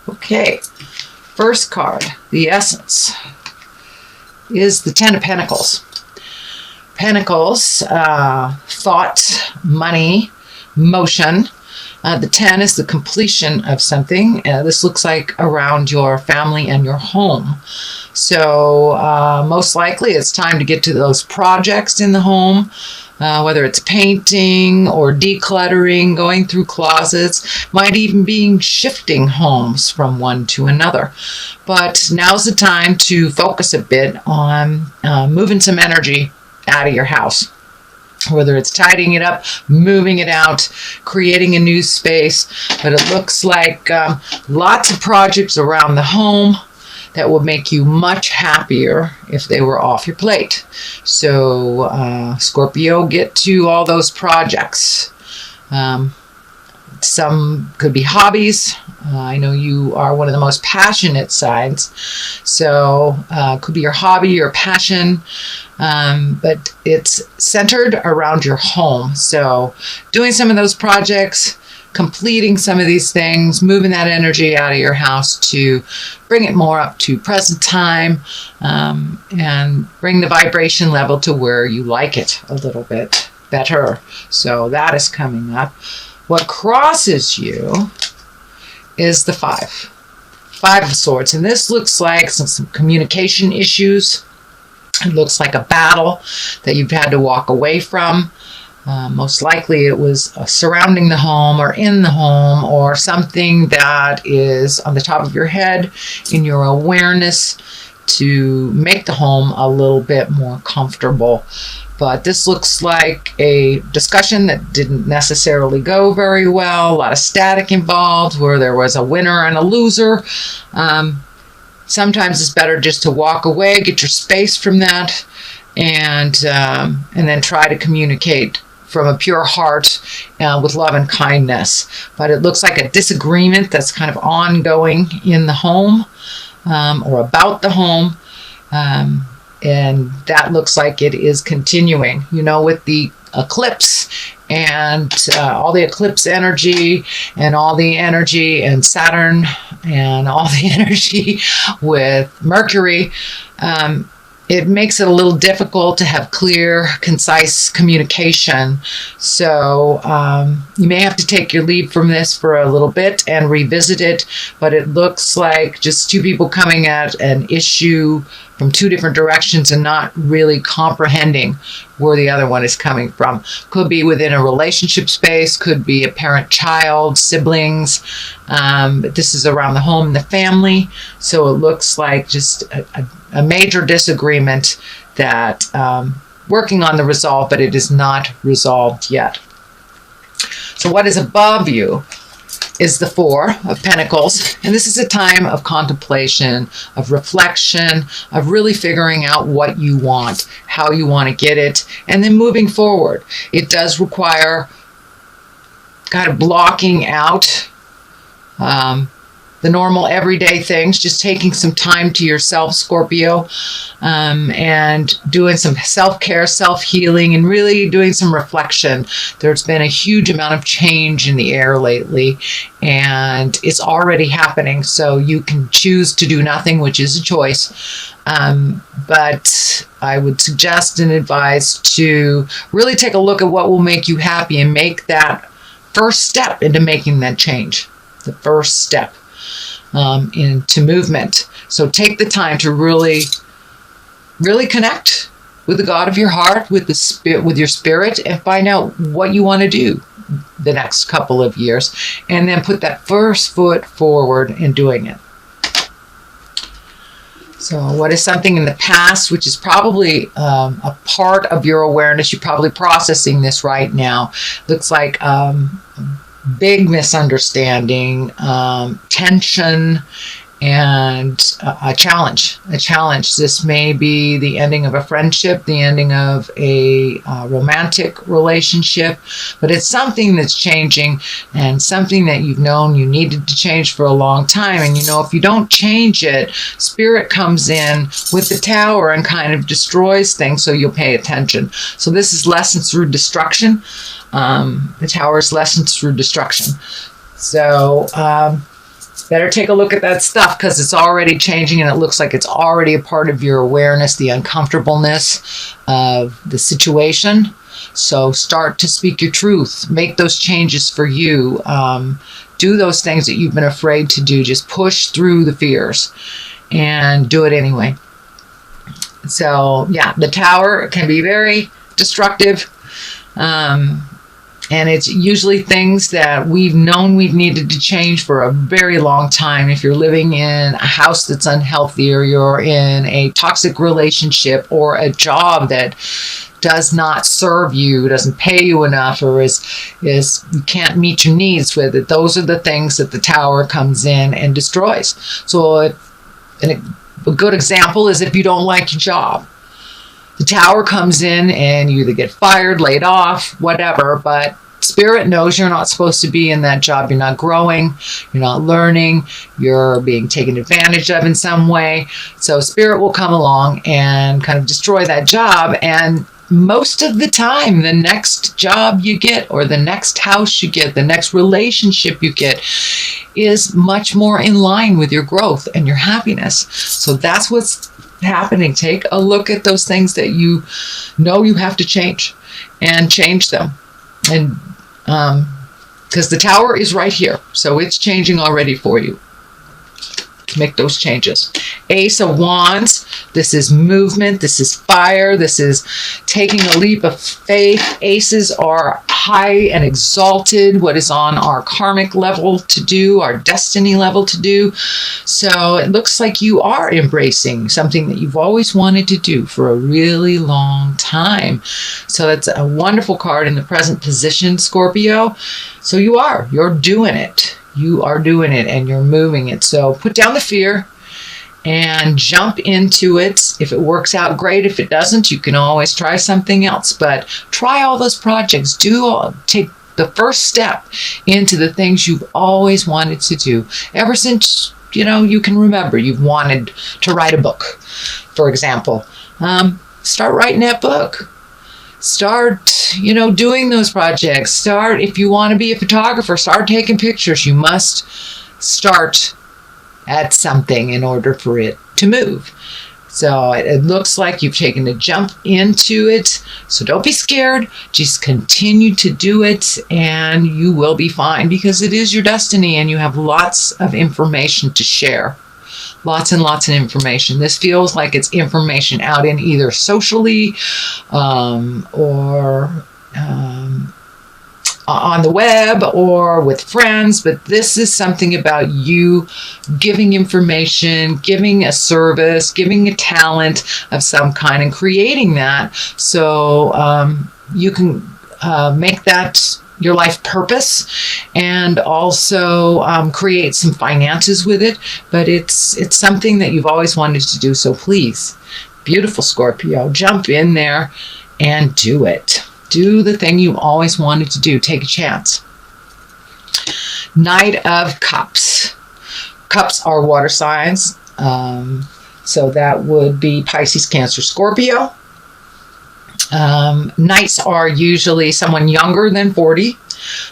Okay, first card, the essence, is the Ten of Pentacles. Pentacles, thought, money, motion. The 10 is the completion of something. This looks like around your family and your home. So most likely it's time to get to those projects in the home, whether it's painting or decluttering, going through closets, might even be shifting homes from one to another. But now's the time to focus a bit on moving some energy out of your house. Whether it's tidying it up, moving it out, creating a new space. But it looks like lots of projects around the home that will make you much happier if they were off your plate. So Scorpio, get to all those projects. Some could be hobbies. I know you are one of the most passionate signs. So could be your hobby, your passion. But it's centered around your home. So doing some of those projects, completing some of these things, moving that energy out of your house to bring it more up to present time, and bring the vibration level to where you like it a little bit better. So that is coming up. What crosses you is the Five of Swords. And this looks like some communication issues. It looks like a battle that you've had to walk away from. Most likely it was surrounding the home or in the home, or something that is on the top of your head in your awareness to make the home a little bit more comfortable. But this looks like a discussion that didn't necessarily go very well. A lot of static involved where there was a winner and a loser. Sometimes it's better just to walk away, get your space from that, and then try to communicate from a pure heart with love and kindness. But it looks like a disagreement that's kind of ongoing in the home, or about the home. And that looks like it is continuing, with the eclipse and all the eclipse energy and all the energy and Saturn and all the energy with Mercury. It makes it a little difficult to have clear, concise communication. So you may have to take your leave from this for a little bit and revisit it. But it looks like just two people coming at an issue from two different directions and not really comprehending where the other one is coming from. Could be within a relationship space, could be a parent-child, siblings. But this is around the home and the family. So it looks like just a major disagreement that working on the resolve, but it is not resolved yet. So what is above you is the Four of Pentacles. And this is a time of contemplation, of reflection, of really figuring out what you want, how you want to get it, and then moving forward. It does require kind of blocking out the normal everyday things, just taking some time to yourself, Scorpio, and doing some self-care, self-healing, and really doing some reflection. There's been a huge amount of change in the air lately, and it's already happening. So you can choose to do nothing, which is a choice. But I would suggest and advise to really take a look at what will make you happy and make that first step into making that change. The first step into movement. So take the time to really connect with the God of your heart, with the spirit, with your spirit, and find out what you want to do the next couple of years, and then put that first foot forward in doing it. So what is something in the past, which is probably a part of your awareness, you're probably processing this right now. Looks like big misunderstanding, tension, and a challenge. This may be the ending of a friendship, the ending of a romantic relationship, but it's something that's changing and something that you've known you needed to change for a long time. And if you don't change it, Spirit comes in with the Tower and kind of destroys things, so you'll pay attention. So this is lessons through destruction. The Tower is lessons through destruction. So better take a look at that stuff, because it's already changing and it looks like it's already a part of your awareness, the uncomfortableness of the situation. So start to speak your truth. Make those changes for you. Do those things that you've been afraid to do. Just push through the fears and do it anyway. So yeah, the Tower can be very destructive. And it's usually things that we've known we've needed to change for a very long time. If you're living in a house that's unhealthy, or you're in a toxic relationship, or a job that does not serve you, doesn't pay you enough, or is you can't meet your needs with it, those are the things that the Tower comes in and destroys. So a good example is if you don't like your job. The Tower comes in and you either get fired, laid off, whatever, but Spirit knows you're not supposed to be in that job. You're not growing, you're not learning, you're being taken advantage of in some way. So Spirit will come along and kind of destroy that job. And most of the time, the next job you get, or the next house you get, the next relationship you get, is much more in line with your growth and your happiness. So that's what's happening. Take a look at those things that you know you have to change, and change them. And because the Tower is right here, so it's changing already for you. Make those changes. Ace of Wands, this is movement, this is fire, this is taking a leap of faith. Aces are high and exalted, what is on our karmic level to do, our destiny level to do. So it looks like you are embracing something that you've always wanted to do for a really long time. So that's a wonderful card in the present position, Scorpio. So you're doing it. You are doing it and you're moving it. So put down the fear and jump into it. If it works out, great. If it doesn't, you can always try something else. But try all those projects. Take the first step into the things you've always wanted to do. Ever since, you can remember, you've wanted to write a book, for example. Start writing that book. Start, doing those projects. Start, if you want to be a photographer, start taking pictures. You must start at something in order for it to move. So it looks like you've taken a jump into it. So don't be scared. Just continue to do it and you will be fine, because it is your destiny and you have lots of information to share. Lots and lots of information. This feels like it's information out in either socially or on the web or with friends, but this is something about you giving information, giving a service, giving a talent of some kind, and creating that so you can make that your life purpose, and also create some finances with it. But it's something that you've always wanted to do. So please, beautiful Scorpio, jump in there and do it. Do the thing you always wanted to do. Take a chance. Knight of Cups. Cups are water signs. So that would be Pisces, Cancer, Scorpio. Knights are usually someone younger than 40.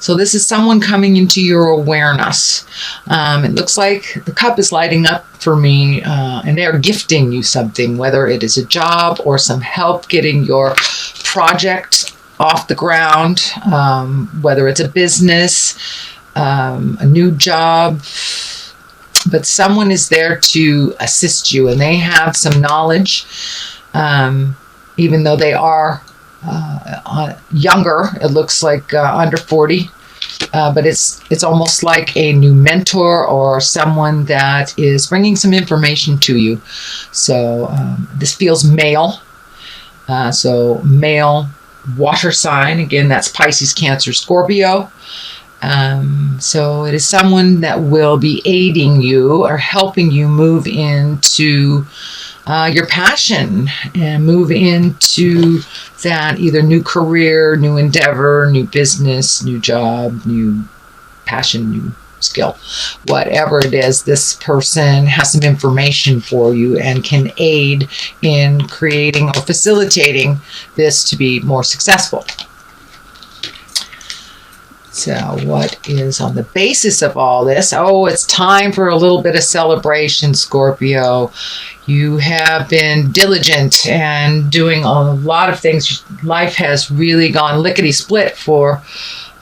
So this is someone coming into your awareness. It looks like the cup is lighting up for me, and they're gifting you something, whether it is a job or some help getting your project off the ground, whether it's a business, a new job. But someone is there to assist you, and they have some knowledge. Even though they are younger, it looks like under 40, but it's almost like a new mentor or someone that is bringing some information to you. So this feels male. So male water sign. Again, that's Pisces, Cancer, Scorpio. So it is someone that will be aiding you or helping you move into your passion and move into that either new career, new endeavor, new business, new job, new passion, new skill. Whatever it is, this person has some information for you and can aid in creating or facilitating this to be more successful. So what is on the basis of all this? Oh, it's time for a little bit of celebration, Scorpio. You have been diligent and doing a lot of things. Life has really gone lickety-split for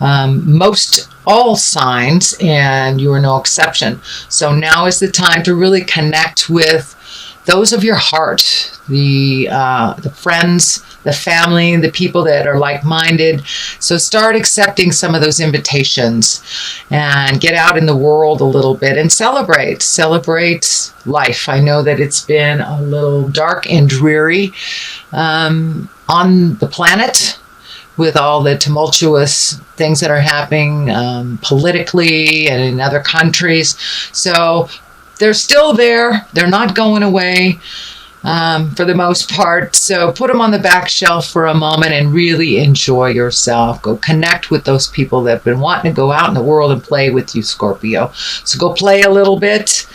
most all signs, and you are no exception. So now is the time to really connect with those of your heart, the friends, the family, the people that are like-minded. So start accepting some of those invitations and get out in the world a little bit and celebrate life. I know that it's been a little dark and dreary on the planet with all the tumultuous things that are happening politically and in other countries. So they're still there. They're not going away for the most part. So put them on the back shelf for a moment and really enjoy yourself. Go connect with those people that have been wanting to go out in the world and play with you, Scorpio. So go play a little bit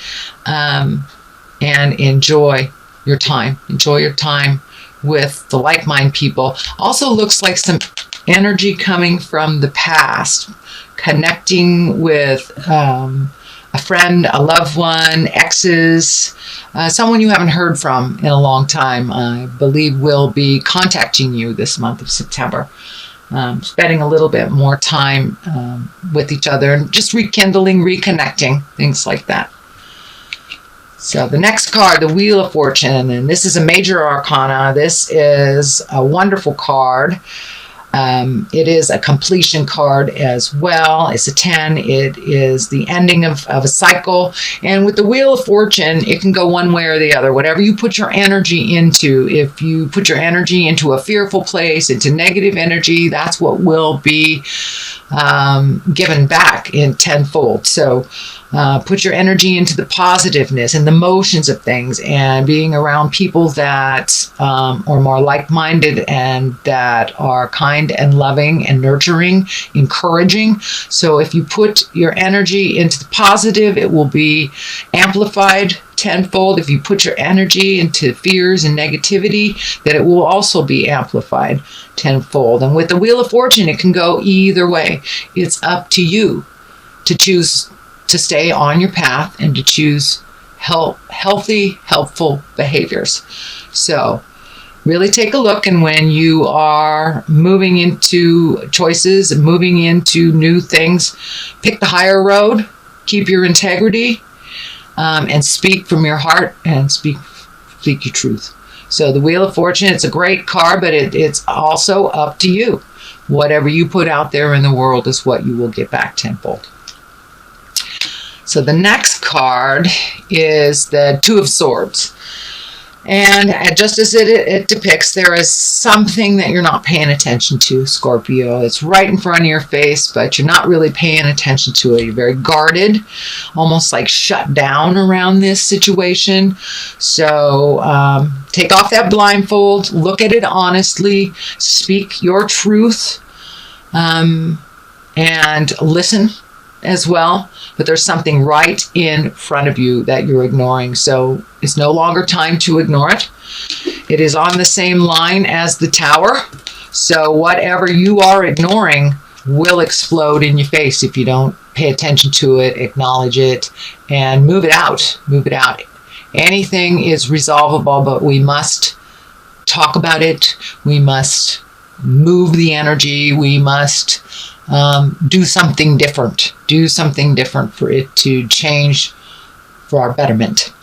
and enjoy your time. Enjoy your time with the like-minded people. Also looks like some energy coming from the past, connecting with a friend, a loved one, exes, someone you haven't heard from in a long time, I believe will be contacting you this month of September. Spending a little bit more time with each other and just rekindling, reconnecting, things like that. So the next card, the Wheel of Fortune, and this is a major arcana. This is a wonderful card. It is a completion card as well. It's a 10. It is the ending of a cycle. And with the Wheel of Fortune, it can go one way or the other. Whatever you put your energy into, if you put your energy into a fearful place, into negative energy, that's what will be given back in tenfold. So put your energy into the positiveness and the motions of things and being around people that are more like-minded and that are kind and loving and nurturing, encouraging. So if you put your energy into the positive, it will be amplified tenfold. If you put your energy into fears and negativity, that it will also be amplified tenfold. And with the Wheel of Fortune, it can go either way. It's up to you to choose to stay on your path and to choose healthy, helpful behaviors. So really take a look, and when you are moving into choices and moving into new things, pick the higher road, keep your integrity, and speak from your heart and speak your truth. So the Wheel of Fortune, it's a great card, but it's also up to you. Whatever you put out there in the world is what you will get back tenfold. So the next card is the Two of Swords. And just as it depicts, there is something that you're not paying attention to, Scorpio. It's right in front of your face, but you're not really paying attention to it. You're very guarded, almost like shut down around this situation. So take off that blindfold, look at it honestly, speak your truth, and listen as well. But there's something right in front of you that you're ignoring. So it's no longer time to ignore it. It is on the same line as the Tower. So whatever you are ignoring will explode in your face if you don't pay attention to it, acknowledge it, and move it out. Move it out. Anything is resolvable, but we must talk about it. We must move the energy. We must do something different. Do something different for it to change for our betterment.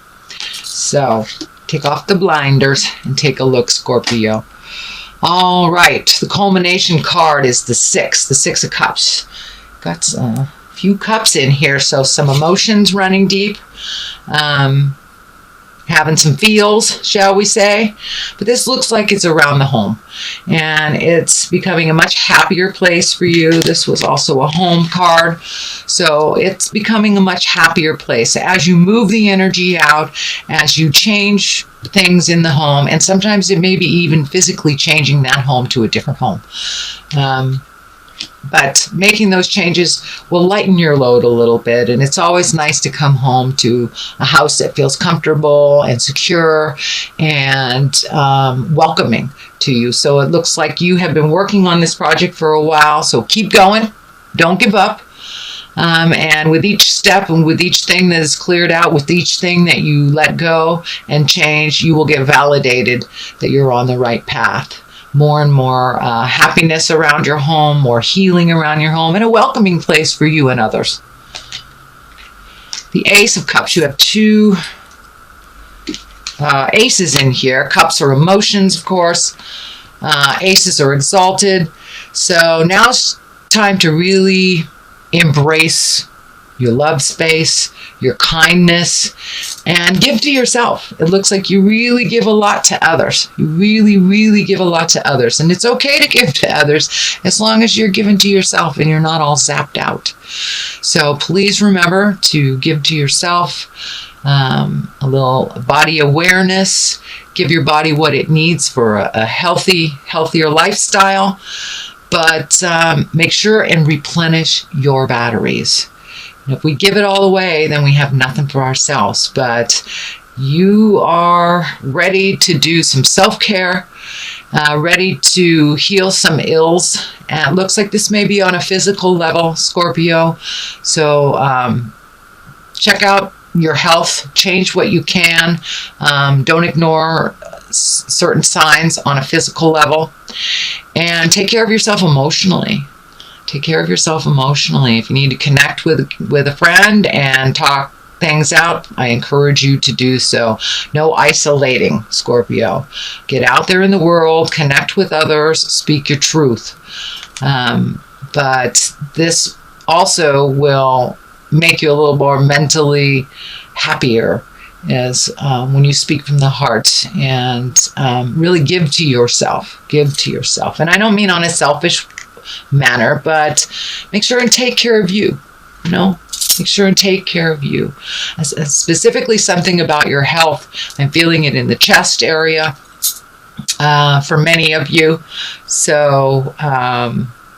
So take off the blinders and take a look, Scorpio. All right, the culmination card is the Six of Cups. Got a few cups in here, so some emotions running deep. Having some feels, shall we say. But this looks like it's around the home. And it's becoming a much happier place for you. This was also a home card. So it's becoming a much happier place. As you move the energy out, as you change things in the home, and sometimes it may be even physically changing that home to a different home. But making those changes will lighten your load a little bit. And it's always nice to come home to a house that feels comfortable and secure and welcoming to you. So it looks like you have been working on this project for a while. So keep going. Don't give up. And with each step and with each thing that is cleared out, with each thing that you let go and change, you will get validated that you're on the right path. More and more happiness around your home, more healing around your home, and a welcoming place for you and others. The Ace of Cups. You have two aces in here. Cups are emotions, of course. Aces are exalted. So now it's time to really embrace your love space, your kindness, and give to yourself. It looks like you really give a lot to others. You really, really give a lot to others. And it's okay to give to others as long as you're giving to yourself and you're not all zapped out. So please remember to give to yourself, a little body awareness. Give your body what it needs for a healthier lifestyle. But make sure and replenish your batteries. And if we give it all away, then we have nothing for ourselves. But you are ready to do some self-care, ready to heal some ills. And it looks like this may be on a physical level, Scorpio. So check out your health, change what you can. Don't ignore certain signs on a physical level. And take care of yourself emotionally. Take care of yourself emotionally. If you need to connect with a friend and talk things out, I encourage you to do so. No isolating, Scorpio. Get out there in the world, connect with others, speak your truth. But this also will make you a little more mentally happier, as when you speak from the heart and really give to yourself. Give to yourself. And I don't mean on a selfish manner, but make sure and take care of you. You know, make sure and take care of you. Specifically something about your health. I'm feeling it in the chest area for many of you. So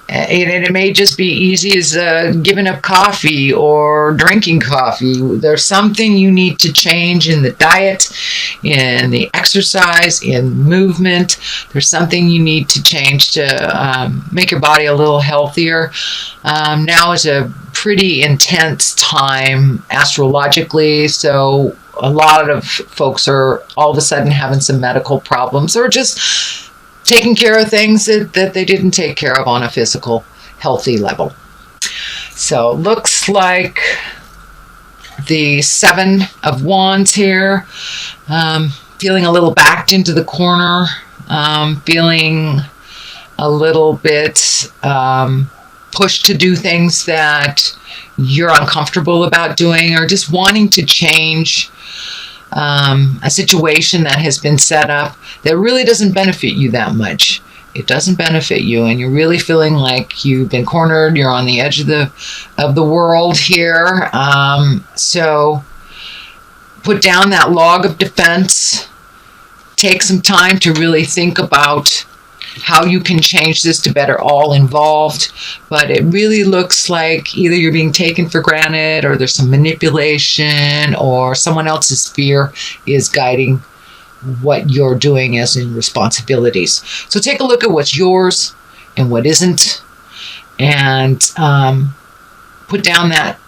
it may just be easy as giving up coffee or drinking coffee. There's something you need to change in the diet, in the exercise, in movement. There's something you need to change to make your body a little healthier. Now is a pretty intense time astrologically, so a lot of folks are all of a sudden having some medical problems or just taking care of things that they didn't take care of on a physical, healthy level. So looks like the Seven of Wands here. Feeling a little backed into the corner. Feeling a little bit pushed to do things that you're uncomfortable about doing, or just wanting to change a situation that has been set up that really doesn't benefit you that much. It doesn't benefit you, and you're really feeling like you've been cornered. You're on the edge of the world here. So put down that log of defense. Take some time to really think about how you can change this to better all involved. But it really looks like either you're being taken for granted, or there's some manipulation, or someone else's fear is guiding what you're doing as in responsibilities. So take a look at what's yours and what isn't, and put down that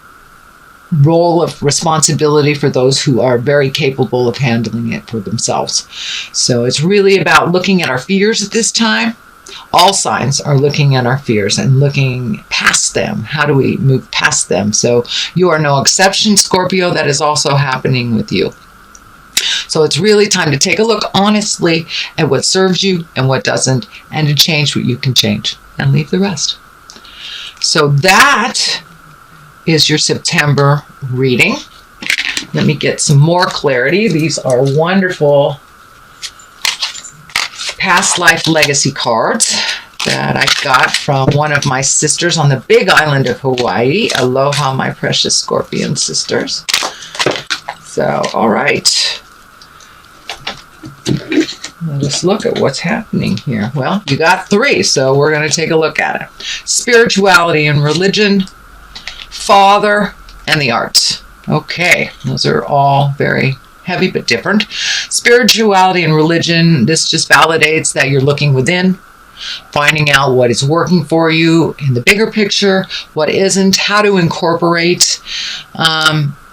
role of responsibility for those who are very capable of handling it for themselves. So it's really about looking at our fears at this time. All signs are looking at our fears and looking past them. How do we move past them? So you are no exception, Scorpio. That is also happening with you. So it's really time to take a look honestly at what serves you and what doesn't, and to change what you can change and leave the rest. So that is your September reading. Let me get some more clarity. These are wonderful past life legacy cards that I got from one of my sisters on the big island of Hawaii. Aloha, my precious Scorpion sisters. So, all right. Let's look at what's happening here. Well, you got 3, so we're going to take a look at it. Spirituality and religion, Father, and the arts. Okay, those are all very heavy but different. Spirituality and religion, this just validates that you're looking within. finding out what is working for you in the bigger picture, what isn't, how to incorporate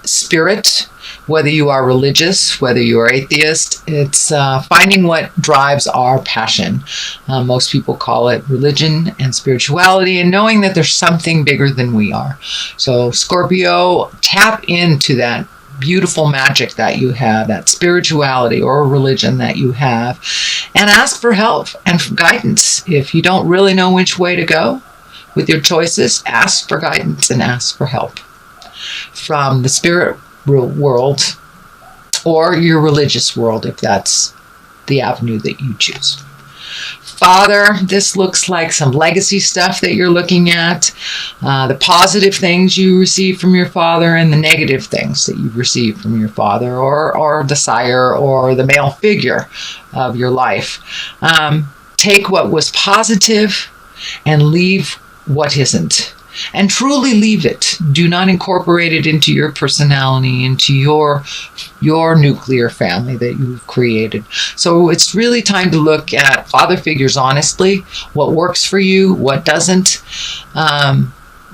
spirit, whether you are religious, whether you are atheist. It's finding what drives our passion. Most people call it religion and spirituality, and knowing that there's something bigger than we are. So Scorpio, tap into that beautiful magic that you have, that spirituality or religion that you have, and ask for help and for guidance. If you don't really know which way to go with your choices, ask for guidance and ask for help from the spirit world or your religious world, if that's the avenue that you choose. Father, this looks like some legacy stuff that you're looking at. The positive things you receive from your father and the negative things that you've received from your father or the sire or the male figure of your life. Take what was positive and leave what isn't. And truly leave it. Do not incorporate it into your personality, into your nuclear family that you've created. So it's really time to look at father figures honestly, what works for you, what doesn't,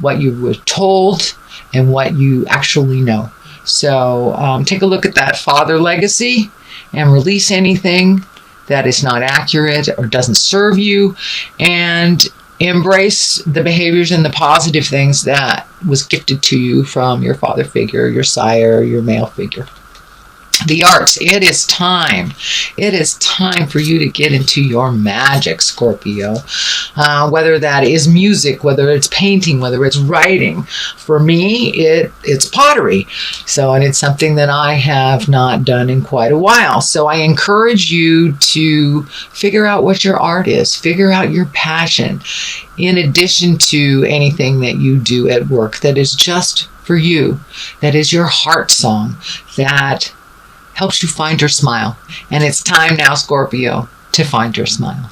what you were told, and what you actually know. So take a look at that father legacy and release anything that is not accurate or doesn't serve you, and embrace the behaviors and the positive things that was gifted to you from your father figure, your sire, your male figure. The arts, it is time. It is time for you to get into your magic, Scorpio. Whether that is music, whether it's painting, whether it's writing. For me, it's pottery. And it's something that I have not done in quite a while. So I encourage you to figure out what your art is. Figure out your passion. In addition to anything that you do at work that is just for you. That is your heart song. That helps you find your smile. And it's time now, Scorpio, to find your smile.